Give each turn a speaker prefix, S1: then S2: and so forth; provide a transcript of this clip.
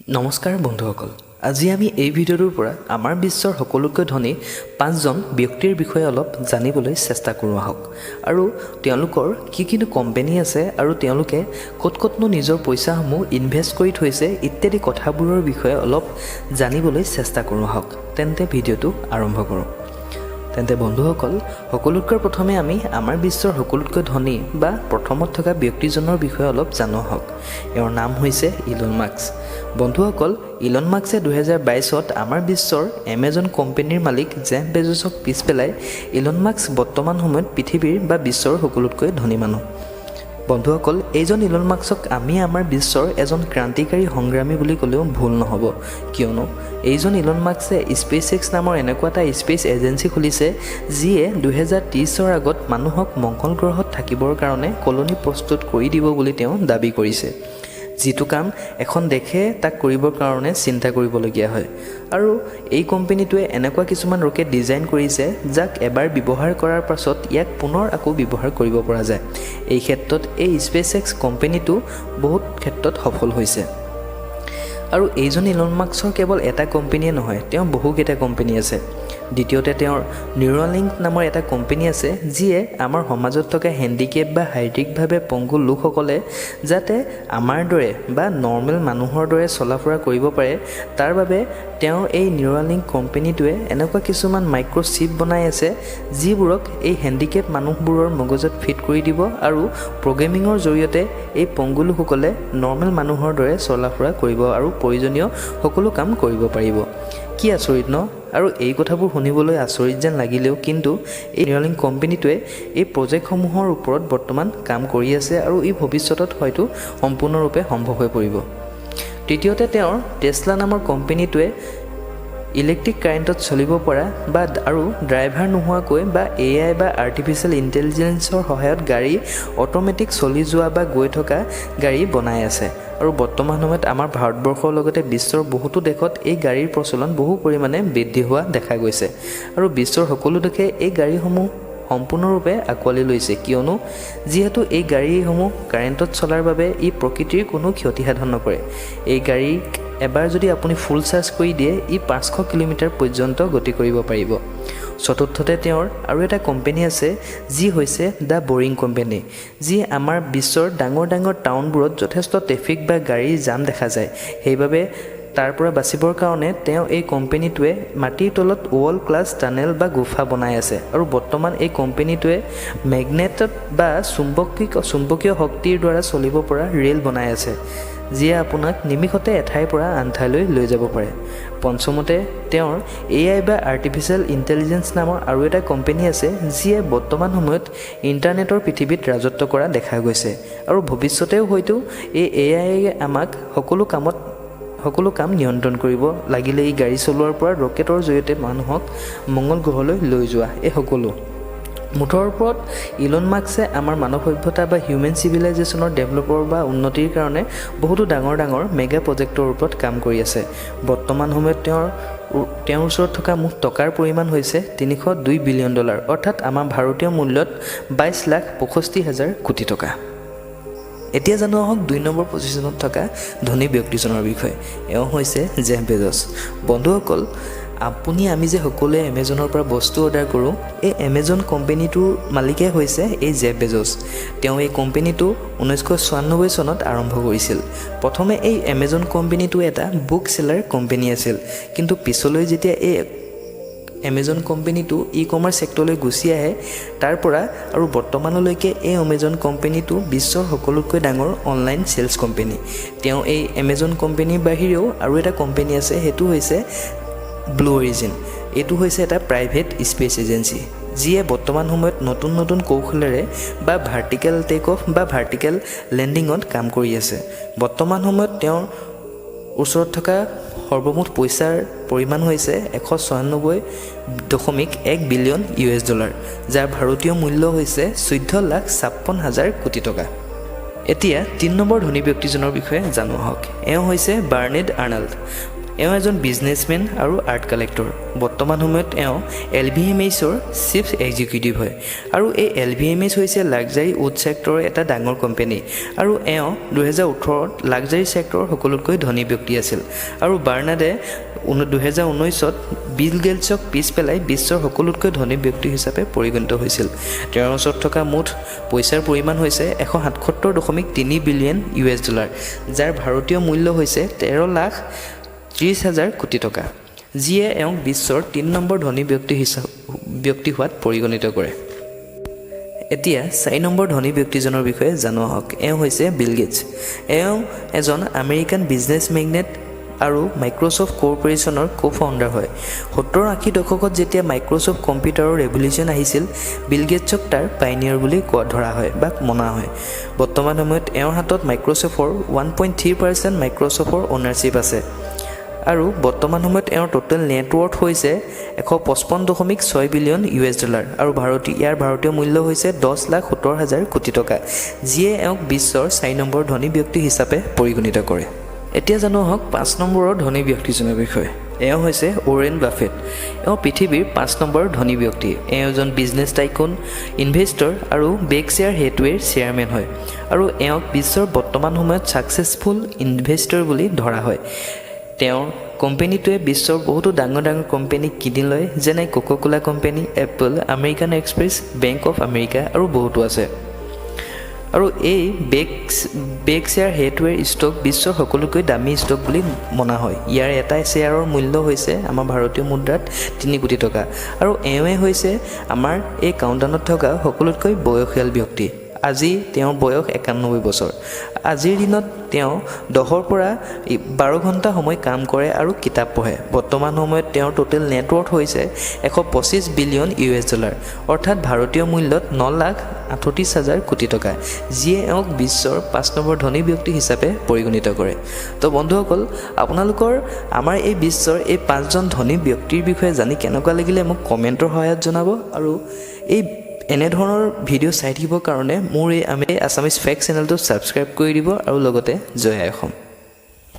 S1: নমস্কাৰ বন্ধুসকল, আজি আমি এই ভিডিঅ'টোৰ পৰা আমাৰ বিশ্বৰ সকলোতকৈ ধনী 5জন ব্যক্তিৰ বিষয়ে অলপ জানিবলৈ চেষ্টা কৰোঁ আহক। আৰু তেওঁলোকৰ কি কোম্পানী আছে আৰু তেওঁলোকে ক'তনো নিজৰ পইচাসমূহ ইনভেষ্ট কৰি থৈছে ইত্যাদি কথাবোৰৰ বিষয়ে অলপ জানিবলৈ চেষ্টা কৰোঁ আহক। তেন্তে ভিডিঅ'টো আৰম্ভ কৰোঁ। তেন্তে বন্ধুসকল, সকলোতকৈ প্ৰথমে আমি আমাৰ বিশ্বৰ সকলোতকৈ ধনী বা প্ৰথমত থকা ব্যক্তিজনৰ বিষয়ে অলপ জানো আহক। এওঁৰ নাম হৈছে ইলন মাস্ক। বন্ধুসকল, ইলন মাস্কে 2022ত আমাৰ বিশ্বৰ এমেজন কোম্পানীৰ মালিক জেফ বেজোছক পিছ পেলাই ইলন মাস্ক বৰ্তমান সময়ত পৃথিৱীৰ বা বিশ্বৰ সকলোতকৈ ধনী মানুহ। বন্ধুসকল, এইজন ইলন মাস্কক আমি আমাৰ বিশ্বৰ এজন ক্ৰান্তিকাৰী সংগ্ৰামী বুলি ক'লেও ভুল নহ'ব, কিয়নো এইজন ইলন মাস্কে স্পেচ এক্স নামৰ এনেকুৱা এটা স্পেচ এজেঞ্চি খুলিছে যিয়ে 2030ৰ আগত মানুহক মংগল গ্ৰহত থাকিবৰ কাৰণে কলনী প্ৰস্তুত কৰি দিব বুলি তেওঁ দাবী কৰিছে। যিটো কাম এখন দেশে তাক কৰিবৰ কাৰণে চিন্তা কৰিবলগীয়া হয়। আৰু এই কোম্পানীটোৱে এনেকুৱা কিছুমান ৰকেট ডিজাইন কৰিছে যাক এবাৰ ব্যৱহাৰ কৰাৰ পাছত ইয়াক পুনৰ আকৌ ব্যৱহাৰ কৰিব পৰা যায়। এই ক্ষেত্ৰত এই স্পেচ এক্স কোম্পানীটো বহুত ক্ষেত্ৰত সফল হৈছে। আৰু এইজন ইলন মাস্কৰ কেৱল এটা কোম্পানীয়ে নহয়, তেওঁ বহুকেইটা কোম্পানী আছে। দ্বিতীয়তে তেওঁৰ নিউৰালিংক নামৰ এটা কোম্পানী আছে যিয়ে আমাৰ সমাজত থকা হেণ্ডিকেপ বা শাৰীৰিকভাৱে পংগু লোকসকলে যাতে আমাৰ দৰে বা নৰ্মেল মানুহৰ দৰে চলা ফুৰা কৰিব পাৰে, তাৰ বাবে তেওঁৰ এই নিউৰালিংক কোম্পানীটোৱে এনেকুৱা কিছুমান মাইক্ৰ'চিপ বনাই আছে যিবোৰক এই হেণ্ডিকেপ মানুহবোৰৰ মগজত ফিট কৰি দিব আৰু প্ৰগ্ৰেমিঙৰ জৰিয়তে এই পংগু লোকসকলে নৰ্মেল মানুহৰ দৰে চলা ফুৰা কৰিব আৰু প্ৰয়োজনীয় সকলো কাম কৰিব পাৰিব। কি আচৰিত ন? আৰু এই কথাবোৰ শুনিবলৈ আচৰিত যেন লাগিলেও কিন্তু এই নিউৰালিংক কোম্পানীটোৱে এই প্ৰজেক্টসমূহৰ ওপৰত বৰ্তমান কাম কৰি আছে আৰু ই ভৱিষ্যতত হয়তো সম্পূৰ্ণৰূপে সম্ভৱ হৈ পৰিব। তৃতীয়তে তেওঁৰ টেছলা নামৰ কোম্পানীটোৱে ইলেক্ট্ৰিক কাৰেণ্টত চলিব পৰা বা আৰু ড্ৰাইভাৰ নোহোৱাকৈ বা AI বা আৰ্টিফিচিয়েল ইণ্টেলিজেঞ্চৰ সহায়ত গাড়ী অট'মেটিক চলি যোৱা বা গৈ থকা গাড়ী বনাই আছে। আৰু বৰ্তমান সময়ত আমাৰ ভাৰতবৰ্ষৰ লগতে বিশ্বৰ বহুতো দেশত এই গাড়ীৰ প্ৰচলন বহু পৰিমাণে বৃদ্ধি হোৱা দেখা গৈছে। আৰু বিশ্বৰ সকলো দেশে এই গাড়ীসমূহ সম্পূৰ্ণৰূপে আঁকোৱালি লৈছে, কিয়নো যিহেতু এই গাড়ীসমূহ কাৰেণ্টত চলাৰ বাবে ই প্ৰকৃতিৰ কোনো ক্ষতিসাধন নকৰে। এই গাড়ীক এবাৰ যদি আপুনি ফুল চাৰ্জ কৰি দিয়ে ই 500 কিলোমিটাৰ পৰ্যন্ত গতি কৰিব পাৰিব। চতুৰ্থতে তেওঁৰ আৰু এটা কোম্পানী আছে যি হৈছে দ্য বৰিং কোম্পানী, যি আমাৰ বিশ্বৰ ডাঙৰ টাউনবোৰত যথেষ্ট ট্ৰেফিক বা গাড়ীৰ জাম দেখা যায়। সেইবাবে তাৰ পৰা বাচিবৰ কাৰণে তেওঁ এই কোম্পানীটোৱে মাটিৰ তলত ৱৰ্ল্ড ক্লাছ টানেল বা গুফা বনাই আছে। আৰু বৰ্তমান এই কোম্পানীটোৱে মেগনেটত বা চুম্বকীয় শক্তিৰ দ্বাৰা চলিব পৰা ৰেল বনাই আছে, যিয়ে আপোনাক নিমিষতে এঠাইৰ পৰা আন ঠাইলৈ লৈ যাব পাৰে। পঞ্চমতে তেওঁৰ AI বা আৰ্টিফিচিয়েল ইণ্টেলিজেঞ্চ নামৰ আৰু এটা কোম্পানী আছে যিয়ে বৰ্তমান সময়ত ইণ্টাৰনেটৰ পৃথিৱীত ৰাজত্ব কৰা দেখা গৈছে। আৰু ভৱিষ্যতেও হয়তো এই AI আমাক সকলো কাম নিয়ন্ত্ৰণ কৰিব, লাগিলে এই গাড়ী চলোৱাৰ পৰা ৰকেটৰ জৰিয়তে মানুহক মংগল গ্ৰহলৈ লৈ যোৱা এই সকলো। মুঠৰ ওপৰত ইলন মাস্কে আমাৰ মানৱ সভ্যতা বা হিউমেন চিভিলাইজেশ্যনৰ ডেভেলপৰ বা উন্নতিৰ কাৰণে বহুতো ডাঙৰ মেগা প্ৰজেক্টৰ ওপৰত কাম কৰি আছে। বৰ্তমান সময়ত তেওঁৰ ওচৰত থকা মুঠ টকাৰ পৰিমাণ হৈছে $302 বিলিয়ন, অৰ্থাৎ আমাৰ ভাৰতীয় মূল্যত 22,65,000 কোটি টকা। এতিয়া জানো আহক 2 নম্বৰ পজিশ্যনত থকা ধনী ব্যক্তিজনৰ বিষয়ে। এওঁ হৈছে জেফ বেজোছ। বন্ধুসকল, আমি যে সকলোৱে এমেজনৰ পৰা বস্তু অৰ্ডাৰ কৰোঁ, এই এমেজন কোম্পানীটোৰ মালিকে হৈছে এই জেফ বেজোছ। তেওঁ এই কোম্পানীটো 1996 চনত আৰম্ভ কৰিছিল। প্ৰথমে এই এমেজন কোম্পানীটো এটা বুক চেলাৰ কোম্পানী আছিল, কিন্তু পিছলৈ যেতিয়া এই এমেজন কোম্পানীটো ই-কমাৰ্চ ছেক্টৰলৈ গুচি আহে, তাৰ পৰা আৰু বৰ্তমানলৈকে এই এমেজন কোম্পানীটো বিশ্বৰ সকলোতকৈ ডাঙৰ অনলাইন চেলছ কোম্পানী। তেওঁ এই এমেজন কোম্পানীৰ বাহিৰেও আৰু এটা কোম্পানী আছে, সেইটো হৈছে ব্লু অৰিজিন। এইটো হৈছে এটা প্ৰাইভেট স্পেচ এজেঞ্চি যিয়ে বৰ্তমান সময়ত নতুন কৌশলেৰে বা ভাৰ্টিকেল টেক অফ বা ভাৰ্টিকেল লেণ্ডিঙত কাম কৰি আছে। বৰ্তমান সময়ত তেওঁৰ ওচৰত থকা সৰ্বমুঠ পইচাৰ পৰিমাণ হৈছে $196.1 বিলিয়ন, যাৰ ভাৰতীয় মূল্য হৈছে 14,56,000 কোটি টকা। এতিয়া 3 নম্বৰ ধনী ব্যক্তিজনৰ বিষয়ে জানো আহক। এওঁ হৈছে বাৰ্নেড আৰ্নল্ড। এওঁ এজন বিজনেছমেন আৰু আৰ্ট কালেক্টৰ। বৰ্তমান সময়ত এওঁ LVMHৰ চিফ এক্সিকিউটিভ হয় আৰু এই LVMH হৈছে লাক্সাৰী উড ছেক্টৰৰ এটা ডাঙৰ কোম্পানী আৰু এওঁ 2018ত লাক্সাৰী ছেক্টৰৰ সকলোতকৈ ধনী ব্যক্তি আছিল আৰু বাৰ্নাডে 2019ত বিল গেটছক পিছ পেলাই বিশ্বৰ সকলোতকৈ ধনী ব্যক্তি হিচাপে পৰিগণিত হৈছিল। তেওঁৰ ওচৰত থকা মুঠ পইচাৰ পৰিমাণ হৈছে 177.3 বিলিয়ন $, যাৰ ভাৰতীয় মূল্য হৈছে 13,30,000 কোটি টকা, যিয়ে এওঁক বিশ্বৰ 3 নম্বৰ ধনী ব্যক্তি হোৱাত পৰিগণিত কৰে। এতিয়া 4 নম্বৰ ধনী ব্যক্তিজনৰ বিষয়ে জানো আহক। এওঁ হৈছে বিল গেটছ। এওঁ এজন আমেৰিকান বিজনেছ মেগনেট আৰু মাইক্ৰ'ছফ্ট কৰ্পৰেশ্যনৰ কো-ফাউণ্ডাৰ হয়। 70-80 দশকত যেতিয়া মাইক্ৰ'ছফ্ট কম্পিউটাৰৰ ৰেভলিউশ্যন আহিছিল, বিল গেটছক তাৰ পাইনিয়াৰ বুলি ধৰা হয় বা মনা হয়। বৰ্তমান সময়ত এওঁৰ হাতত মাইক্ৰ'ছফ্টৰ 1.3% মাইক্ৰ'ছফ্টৰ অ'নাৰশ্বিপ আছে আৰু বৰ্তমান সময়ত এওঁৰ টোটেল নেটৱৰ্থ হৈছে 155.6 বিলিয়ন $, আৰু ইয়াৰ ভাৰতীয় মূল্য হৈছে 10,70,000 কোটি টকা, যিয়ে এওঁক বিশ্বৰ 4 নম্বৰ ধনী ব্যক্তি হিচাপে পৰিগণিত কৰে। এতিয়া জানো আহক 5 নম্বৰৰ ধনী ব্যক্তিজনৰ বিষয়ে। এওঁ হৈছে ৱাৰেন বাফেট। এওঁ পৃথিৱীৰ 5 নম্বৰ ধনী ব্যক্তি। এওঁ এজন বিজনেছ টাইকুন, ইনভেষ্টৰ আৰু বেৰ্কশ্বেয়াৰ হেথৱেৰ চেয়াৰমেন হয় আৰু এওঁক বিশ্বৰ বৰ্তমান সময়ত ছাকচেছফুল ইনভেষ্টৰ বুলি ধৰা হয়। তেওঁৰ কোম্পানীটোৱে বিশ্বৰ বহুতো ডাঙৰ কোম্পানীক কিনি লয়, যেনে Coca-Cola company, Apple, American express, bank of America আৰু বহুতো আছে। আৰু এই বেৰ্কশ্বেয়াৰ হেথৱেৰ ষ্টক বিশ্বৰ সকলোতকৈ দামী ষ্টক বুলি মনা হয়। ইয়াৰ এটা শ্বেয়াৰৰ মূল্য হৈছে আমাৰ ভাৰতীয় মুদ্ৰাত 3 কোটি টকা আৰু এওঁৱে হৈছে আমাৰ এই কাউণ্টডাউনত থকা সকলোতকৈ বয়সীয়াল ব্যক্তি। আজি তেওঁৰ বয়স 91 বছৰ। আজিৰ দিনত তেওঁ 10ৰ পৰা 12 ঘণ্টা সময় কাম কৰে আৰু কিতাপ পঢ়ে। বৰ্তমান সময়ত তেওঁৰ টোটেল নেটৱৰ্থ হৈছে 125 বিলিয়ন $, অৰ্থাৎ ভাৰতীয় মূল্যত 9,38,000 কোটি টকা, যিয়ে এওঁক বিশ্বৰ 5 নম্বৰ ধনী ব্যক্তি হিচাপে পৰিগণিত কৰে। তো বন্ধুসকল, আপোনালোকৰ আমাৰ এই বিশ্বৰ এই 5জন ধনী ব্যক্তিৰ বিষয়ে জানি কেনেকুৱা লাগিলে মোক কমেণ্টৰ সহায়ত জনাব আৰু এই এনেধৰণৰ ভিডিঅ' চাই থাকিবৰ কাৰণে মোৰ এই আছামিজ ফেক্ট চেনেলটো ছাবস্ক্ৰাইব কৰি দিব আৰু লগতে জয় আই অসম।